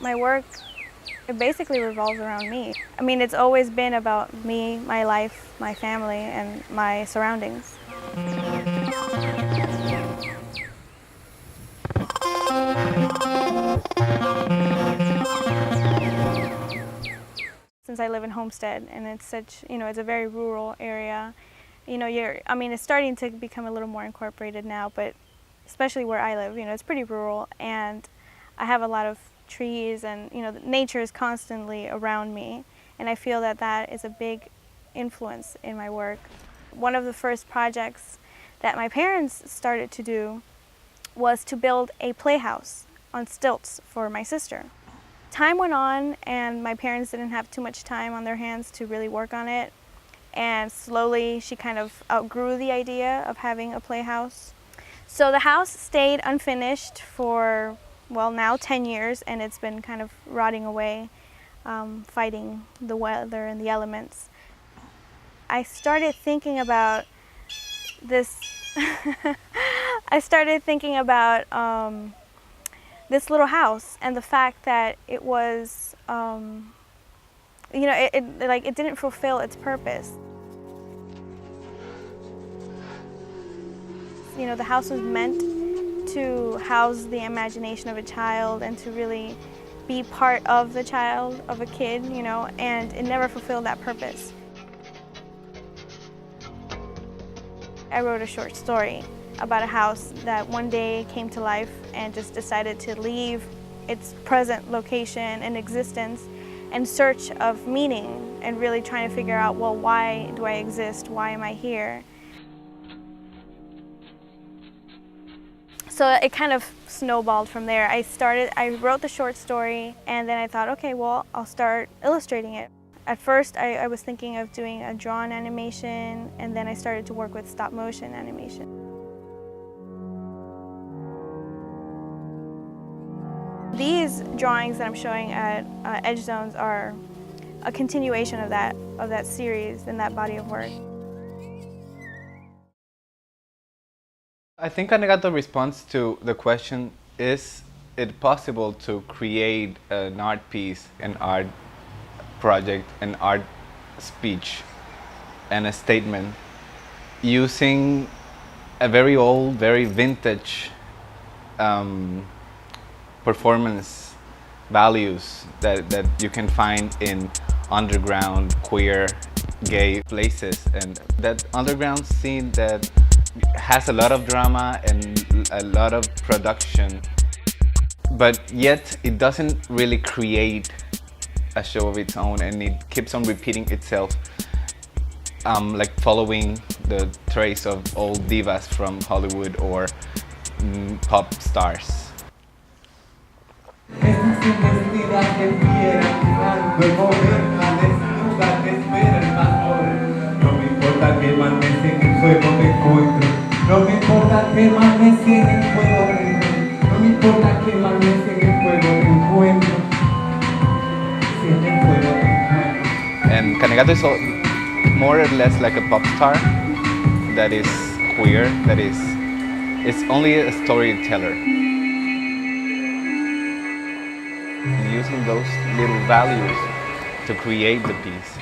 My work, it basically revolves around me. I mean, it's always been about me, my life, my family, and my surroundings. Since I live in Homestead, and it's such, it's a very rural area. It's starting to become a little more incorporated now, but especially where I live, it's pretty rural, and I have a lot of trees, and nature is constantly around me, and I feel that that is a big influence in my work. One of the first projects that my parents started to do was to build a playhouse on stilts for my sister. Time went on, and my parents didn't have too much time on their hands to really work on it, and slowly she kind of outgrew the idea of having a playhouse. So the house stayed unfinished for, well, now 10 years, and it's been kind of rotting away, fighting the weather and the elements. I started thinking about this this little house, and the fact that it was, it didn't fulfill its purpose. The house was meant to house the imagination of a child and to really be part of the child, of a kid, and it never fulfilled that purpose. I wrote a short story about a house that one day came to life and just decided to leave its present location and existence in search of meaning and really trying to figure out, well, why do I exist? Why am I here? So it kind of snowballed from there. I wrote the short story, and then I thought, okay, well, I'll start illustrating it. At first, I was thinking of doing a drawn animation, and then I started to work with stop motion animation. These drawings that I'm showing at EdgeZones are a continuation of that series and that body of work. I think I got the response to the question, is it possible to create an art piece, an art project, an art speech, and a statement using a very old, very vintage performance values that you can find in underground, queer, gay places, and that underground scene that has a lot of drama and a lot of production, but yet it doesn't really create a show of its own, and it keeps on repeating itself, like following the trace of old divas from Hollywood or pop stars. And Canegato is more or less like a pop star that is queer, it's only a storyteller. And using those little values to create the piece.